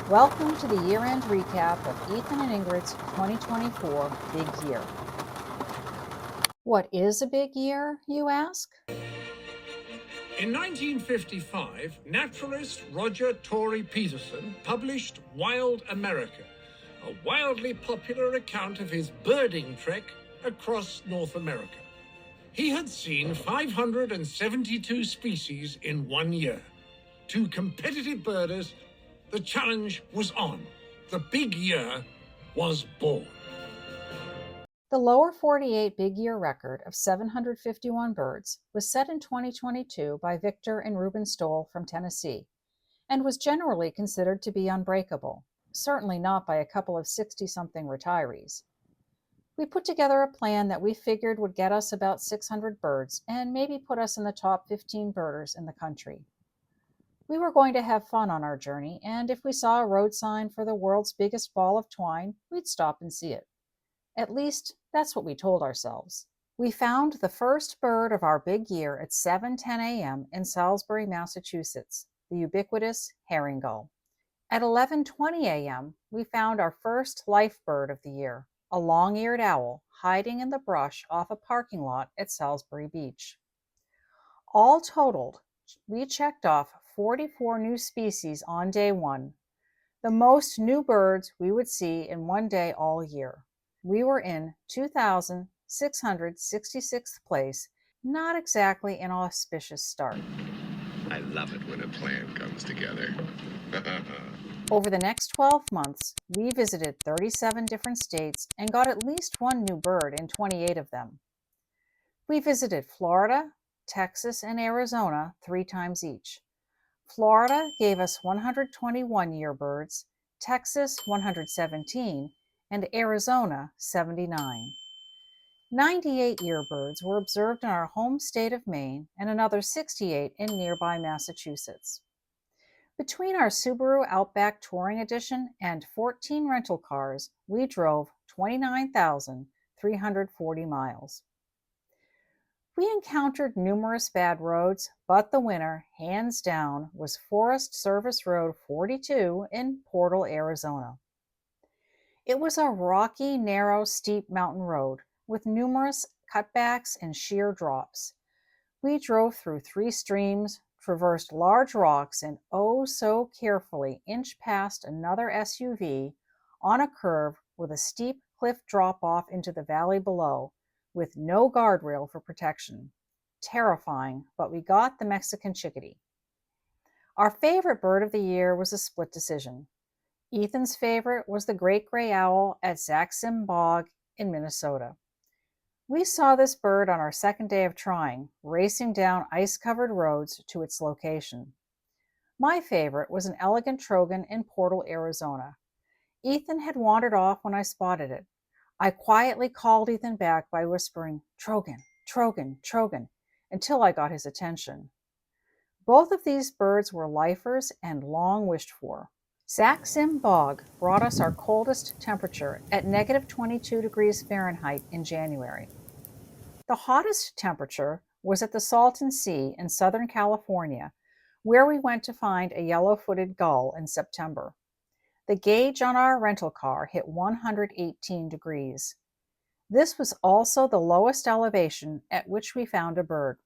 Welcome to the year-end recap of Ethan and Ingrid's 2024 Big Year. What is a big year, you ask? In 1955, naturalist Roger Torrey Peterson published Wild America, a wildly popular account of his birding trek across North America. He had seen 572 species in 1 year. To competitive birders, the challenge was on. The big year was born. The lower 48 big year record of 751 birds was set in 2022 by Victor and Reuben Stoll from Tennessee, and was generally considered to be unbreakable, certainly not by a couple of 60-something retirees. We put together a plan that we figured would get us about 600 birds and maybe put us in the top 15 birders in the country. We were going to have fun on our journey, and if we saw a road sign for the world's biggest ball of twine, we'd stop and see it. At least, that's what we told ourselves. We found the first bird of our big year at 7:10 a.m. in Salisbury, Massachusetts, the ubiquitous herring gull. At 11:20 a.m., we found our first life bird of the year, a long-eared owl hiding in the brush off a parking lot at Salisbury Beach. All totaled, we checked off 44 new species on day one, the most new birds we would see in one day all year. We were in 2,666th place, not exactly an auspicious start. I love it when a plan comes together. Over the next 12 months, we visited 37 different states and got at least one new bird in 28 of them. We visited Florida, Texas, and Arizona 3 times each. Florida gave us 121 year birds, Texas 117, and Arizona 79. 98 year birds were observed in our home state of Maine and another 68 in nearby Massachusetts. Between our Subaru Outback Touring Edition and 14 rental cars, we drove 29,340 miles. We encountered numerous bad roads, but the winner, hands down, was Forest Service Road 42 in Portal, Arizona. It was a rocky, narrow, steep mountain road with numerous cutbacks and sheer drops. We drove through 3 streams, traversed large rocks, and oh so carefully inched past another SUV on a curve with a steep cliff drop-off into the valley below, with no guardrail for protection. Terrifying, but we got the Mexican chickadee. Our favorite bird of the year was a split decision. Ethan's favorite was the great gray owl at Zaxim Bog in Minnesota. We saw this bird on our second day of trying, racing down ice-covered roads to its location. My favorite was an elegant trogon in Portal, Arizona. Ethan had wandered off when I spotted it. I quietly called Ethan back by whispering, "Trogon, trogon, trogon," until I got his attention. Both of these birds were lifers and long wished for. Zaxim Bog brought us our coldest temperature at -22 degrees Fahrenheit in January. The hottest temperature was at the Salton Sea in Southern California, where we went to find a yellow-footed gull in September. The gauge on our rental car hit 118 degrees. This was also the lowest elevation at which we found a bird,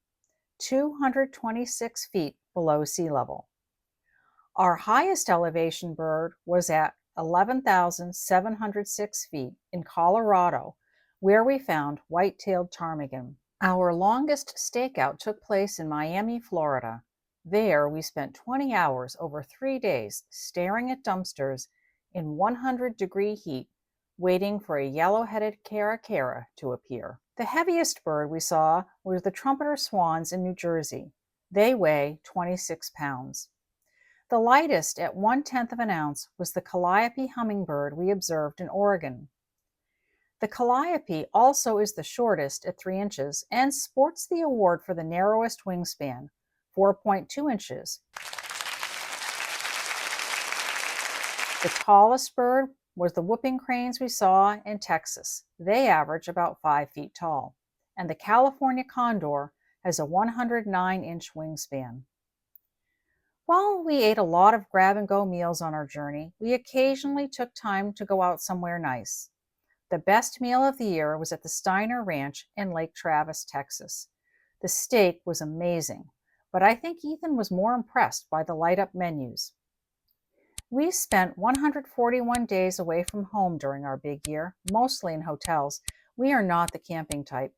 226 feet below sea level. Our highest elevation bird was at 11,706 feet in Colorado, where we found white-tailed ptarmigan. Our longest stakeout took place in Miami, Florida. There, we spent 20 hours over 3 days staring at dumpsters in 100-degree heat, waiting for a yellow-headed caracara to appear. The heaviest bird we saw was the trumpeter swans in New Jersey. They weigh 26 pounds. The lightest, at 1/10 of an ounce, was the calliope hummingbird we observed in Oregon. The calliope also is the shortest at 3 inches and sports the award for the narrowest wingspan, 4.2 inches. The tallest bird was the whooping cranes we saw in Texas. They average about 5 feet tall. And the California condor has a 109-inch wingspan. While we ate a lot of grab and go meals on our journey, we occasionally took time to go out somewhere nice. The best meal of the year was at the Steiner Ranch in Lake Travis, Texas. The steak was amazing, but I think Ethan was more impressed by the light up menus. We spent 141 days away from home during our big year, mostly in hotels. We are not the camping type.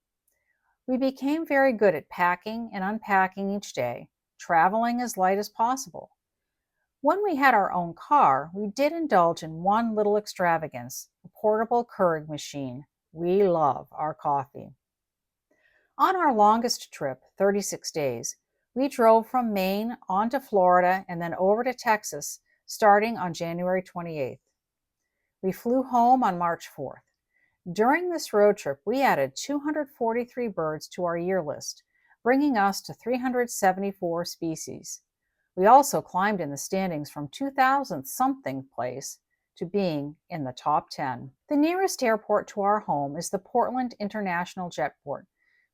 We became very good at packing and unpacking each day, traveling as light as possible. When we had our own car, we did indulge in one little extravagance, a portable Keurig machine. We love our coffee. On our longest trip, 36 days, we drove from Maine on to Florida and then over to Texas, starting on January 28th. We flew home on March 4th. During this road trip, we added 243 birds to our year list, bringing us to 374 species. We also climbed in the standings from 2000 something place to being in the top 10. The nearest airport to our home is the Portland International Jetport,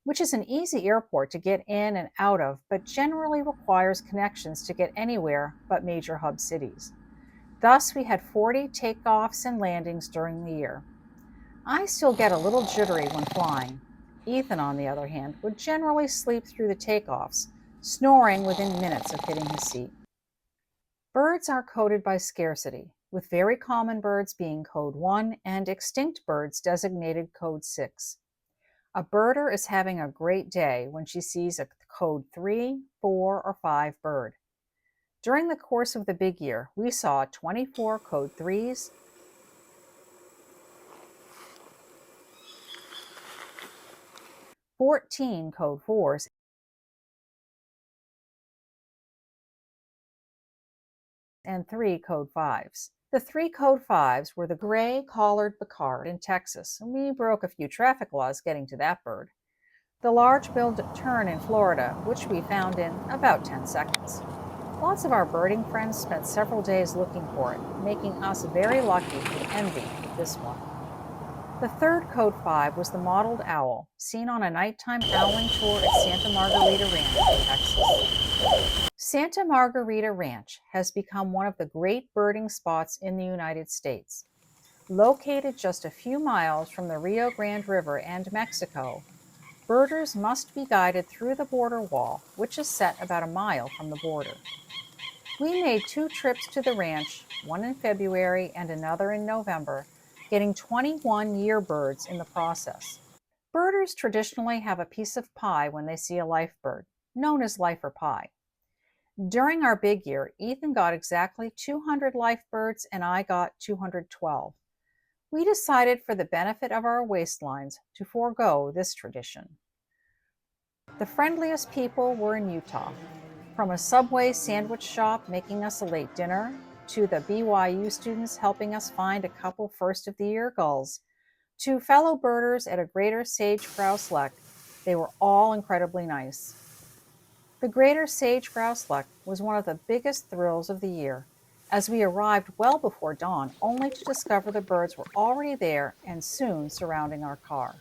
which is an easy airport to get in and out of, but generally requires connections to get anywhere but major hub cities. Thus, we had 40 takeoffs and landings during the year. I still get a little jittery when flying. Ethan, on the other hand, would generally sleep through the takeoffs, snoring within minutes of hitting his seat. Birds are coded by scarcity, with very common birds being code 1 and extinct birds designated code 6. A birder is having a great day when she sees a code 3, 4, or 5 bird. During the course of the big year, we saw 24 code 3s, 14 code 4s, and 3 code 5s. The 3 code 5s were the gray collared Picard in Texas, and we broke a few traffic laws getting to that bird. The large-billed tern in Florida, which we found in about 10 seconds. Lots of our birding friends spent several days looking for it, making us very lucky and envy this one. The third code 5 was the mottled owl, seen on a nighttime owling tour at Santa Margarita Ranch in Texas. Santa Margarita Ranch has become one of the great birding spots in the United States. Located just a few miles from the Rio Grande River and Mexico, birders must be guided through the border wall, which is set about a mile from the border. We made 2 trips to the ranch, one in February and another in November, getting 21 year birds in the process. Birders traditionally have a piece of pie when they see a life bird, known as lifer pie. During our big year, Ethan got exactly 200 life birds and I got 212. We decided for the benefit of our waistlines to forego this tradition. The friendliest people were in Utah. From a Subway sandwich shop making us a late dinner, to the BYU students helping us find a couple first of the year gulls, to fellow birders at a greater sage-grouse lek, they were all incredibly nice. The greater sage-grouse lek was one of the biggest thrills of the year, as we arrived well before dawn only to discover the birds were already there and soon surrounding our car.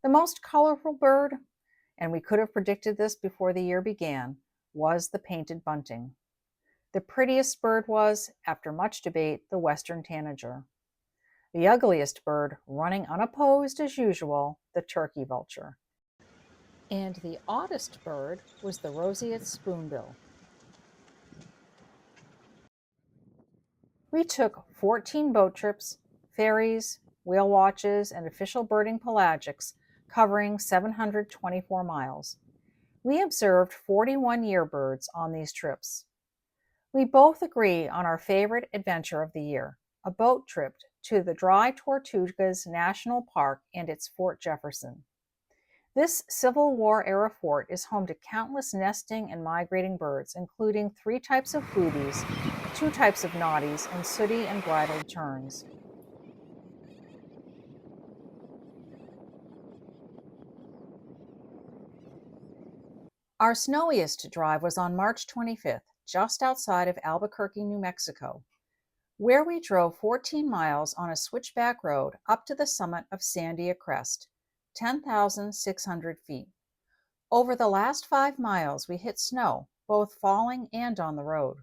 The most colorful bird, and we could have predicted this before the year began, was the painted bunting. The prettiest bird was, after much debate, the western tanager. The ugliest bird, running unopposed as usual, the turkey vulture. And the oddest bird was the roseate spoonbill. We took 14 boat trips, ferries, whale watches, and official birding pelagics, covering 724 miles. We observed 41 year birds on these trips. We both agree on our favorite adventure of the year, a boat trip to the Dry Tortugas National Park and its Fort Jefferson. This Civil War-era fort is home to countless nesting and migrating birds, including 3 types of boobies, 2 types of noddies, and sooty and bridled terns. Our snowiest drive was on March 25th, just outside of Albuquerque, New Mexico, where we drove 14 miles on a switchback road up to the summit of Sandia Crest, 10,600 feet. Over the last 5 miles, we hit snow, both falling and on the road.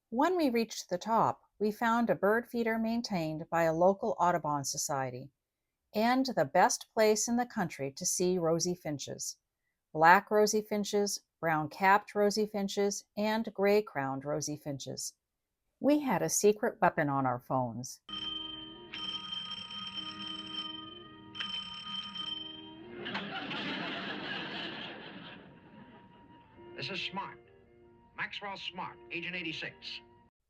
When we reached the top, we found a bird feeder maintained by a local Audubon society, and the best place in the country to see rosy finches. Black rosy finches, brown-capped rosy finches, and gray-crowned rosy finches. We had a secret weapon on our phones. This is Smart. Maxwell Smart, Agent 86.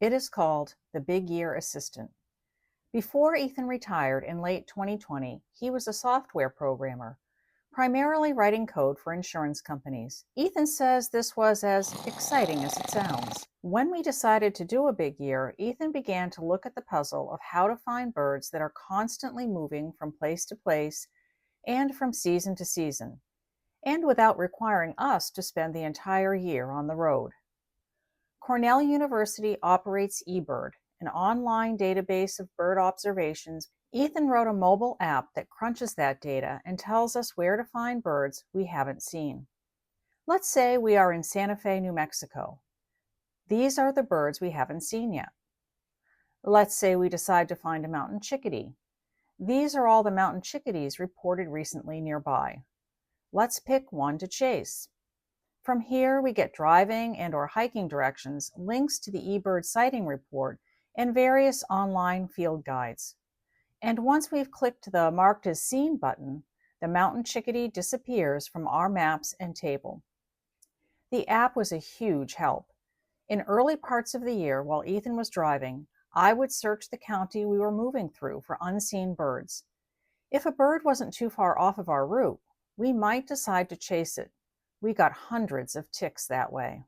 It is called the Big Year Assistant. Before Ethan retired in late 2020, he was a software programmer, primarily writing code for insurance companies. Ethan says this was as exciting as it sounds. When we decided to do a big year, Ethan began to look at the puzzle of how to find birds that are constantly moving from place to place and from season to season, and without requiring us to spend the entire year on the road. Cornell University operates eBird, an online database of bird observations. Ethan wrote a mobile app that crunches that data and tells us where to find birds we haven't seen. Let's say we are in Santa Fe, New Mexico. These are the birds we haven't seen yet. Let's say we decide to find a mountain chickadee. These are all the mountain chickadees reported recently nearby. Let's pick one to chase. From here, we get driving and/or hiking directions, links to the eBird sighting report, and various online field guides. And once we've clicked the Marked as Seen button, the mountain chickadee disappears from our maps and table. The app was a huge help. In early parts of the year, while Ethan was driving, I would search the county we were moving through for unseen birds. If a bird wasn't too far off of our route, we might decide to chase it. We got hundreds of ticks that way.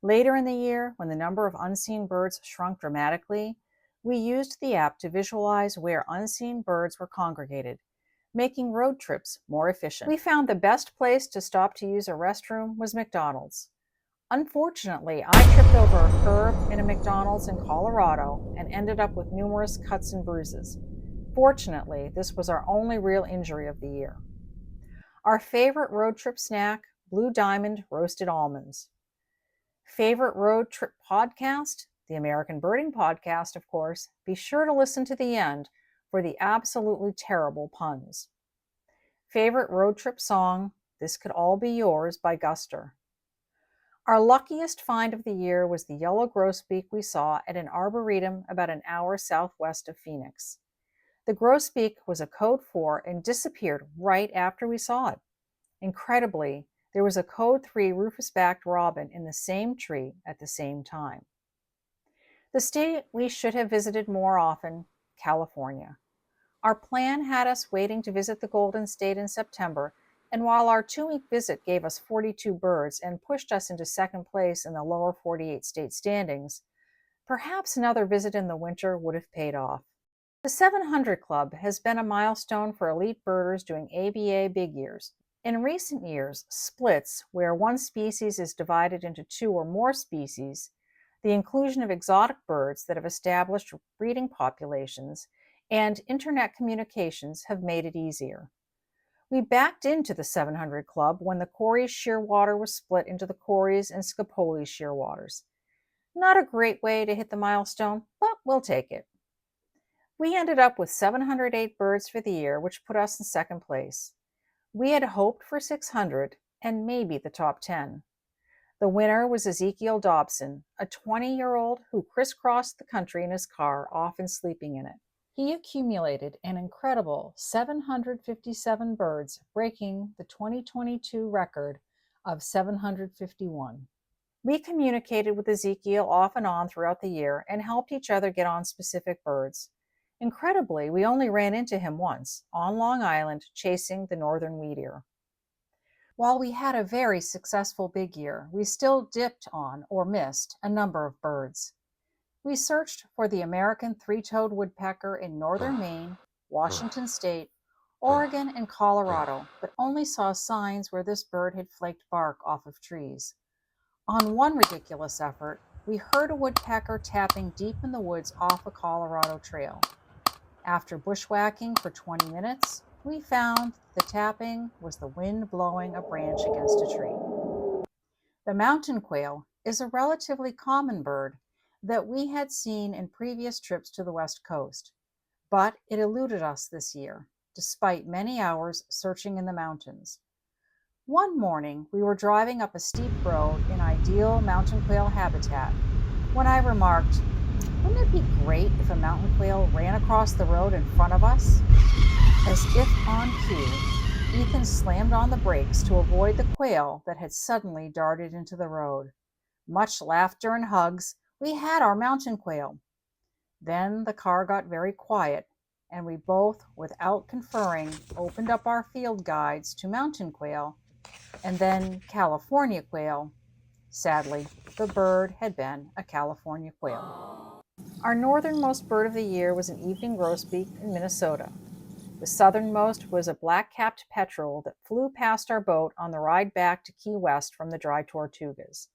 Later in the year, when the number of unseen birds shrunk dramatically, we used the app to visualize where unseen birds were congregated, making road trips more efficient. We found the best place to stop to use a restroom was McDonald's. Unfortunately, I tripped over a curb in a McDonald's in Colorado and ended up with numerous cuts and bruises. Fortunately, this was our only real injury of the year. Our favorite road trip snack, Blue Diamond roasted almonds. Favorite road trip podcast? The American Birding Podcast, of course. Be sure to listen to the end for the absolutely terrible puns. Favorite road trip song? This Could All Be Yours by Guster. Our luckiest find of the year was the yellow grosbeak we saw at an arboretum about an hour southwest of Phoenix. The grosbeak was a code 4 and disappeared right after we saw it. Incredibly, there was a code 3 rufous-backed robin in the same tree at the same time. The state we should have visited more often, California. Our plan had us waiting to visit the Golden State in September, and while our 2-week visit gave us 42 birds and pushed us into second place in the lower 48 state standings, perhaps another visit in the winter would have paid off. The 700 Club has been a milestone for elite birders doing ABA big years. In recent years, splits, where one species is divided into 2 or more species, the inclusion of exotic birds that have established breeding populations, and internet communications have made it easier. We backed into the 700 Club when the Corey's Shearwater was split into the Corey's and Scapoli's Shearwaters. Not a great way to hit the milestone, but we'll take it. We ended up with 708 birds for the year, which put us in second place. We had hoped for 600 and maybe the top 10. The winner was Ezekiel Dobson, a 20-year-old who crisscrossed the country in his car, often sleeping in it. He accumulated an incredible 757 birds, breaking the 2022 record of 751. We communicated with Ezekiel off and on throughout the year and helped each other get on specific birds. Incredibly, we only ran into him once, on Long Island, chasing the northern wheatear. While we had a very successful big year, we still dipped on or missed a number of birds. We searched for the American three-toed woodpecker in northern Maine, Washington State, Oregon, and Colorado, but only saw signs where this bird had flaked bark off of trees. On one ridiculous effort, we heard a woodpecker tapping deep in the woods off a Colorado trail. After bushwhacking for 20 minutes, we found the tapping was the wind blowing a branch against a tree. The mountain quail is a relatively common bird that we had seen in previous trips to the West Coast, but it eluded us this year, despite many hours searching in the mountains. One morning, we were driving up a steep road in ideal mountain quail habitat when I remarked, "Wouldn't it be great if a mountain quail ran across the road in front of us?" As if on cue, Ethan slammed on the brakes to avoid the quail that had suddenly darted into the road. Much laughter and hugs. We had our mountain quail. Then the car got very quiet, and we both, without conferring, opened up our field guides to mountain quail and then California quail. Sadly, the bird had been a California quail. Our northernmost bird of the year was an evening grosbeak in Minnesota. The southernmost was a black-capped petrel that flew past our boat on the ride back to Key West from the Dry Tortugas.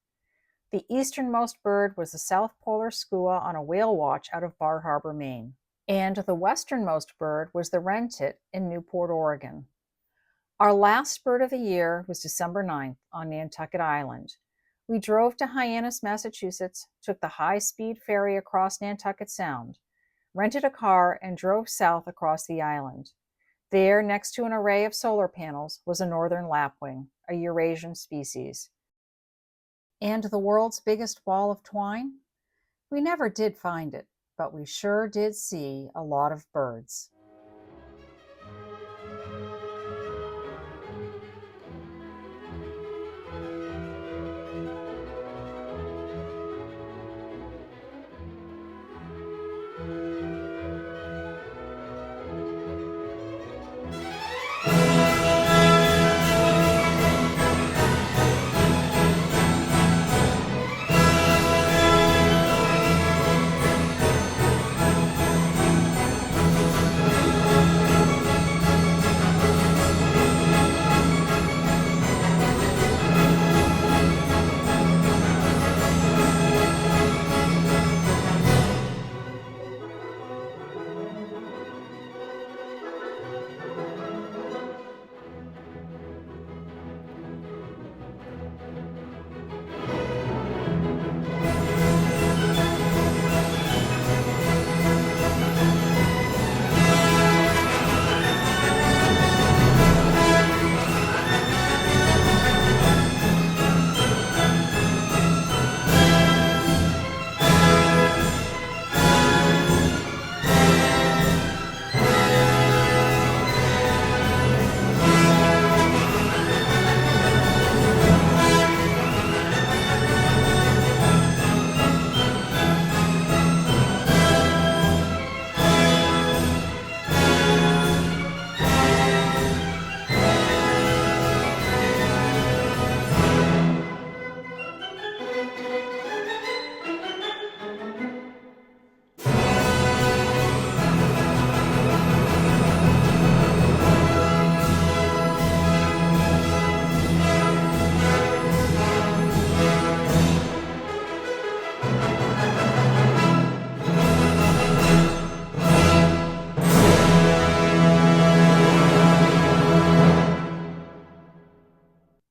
The easternmost bird was the South Polar skua on a whale watch out of Bar Harbor, Maine. And the westernmost bird was the wren tit in Newport, Oregon. Our last bird of the year was December 9th on Nantucket Island. We drove to Hyannis, Massachusetts, took the high-speed ferry across Nantucket Sound, rented a car, and drove south across the island. There, next to an array of solar panels, was a northern lapwing, a Eurasian species. And the world's biggest ball of twine? We never did find it, but we sure did see a lot of birds.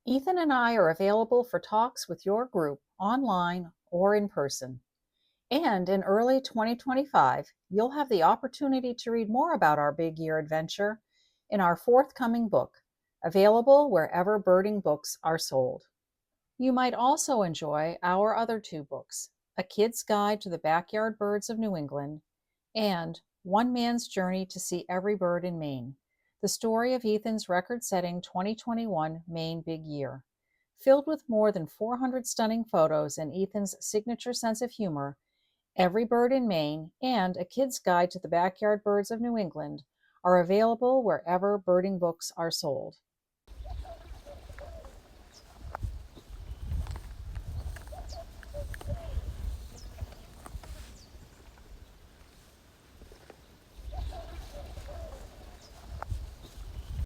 Ethan and I are available for talks with your group online or in person. And in early 2025, you'll have the opportunity to read more about our big year adventure in our forthcoming book, available wherever birding books are sold. You might also enjoy our other two books, A Kid's Guide to the Backyard Birds of New England and One Man's Journey to See Every Bird in Maine, the story of Ethan's record-setting 2021 Maine Big Year. Filled with more than 400 stunning photos and Ethan's signature sense of humor, Every Bird in Maine and A Kid's Guide to the Backyard Birds of New England are available wherever birding books are sold.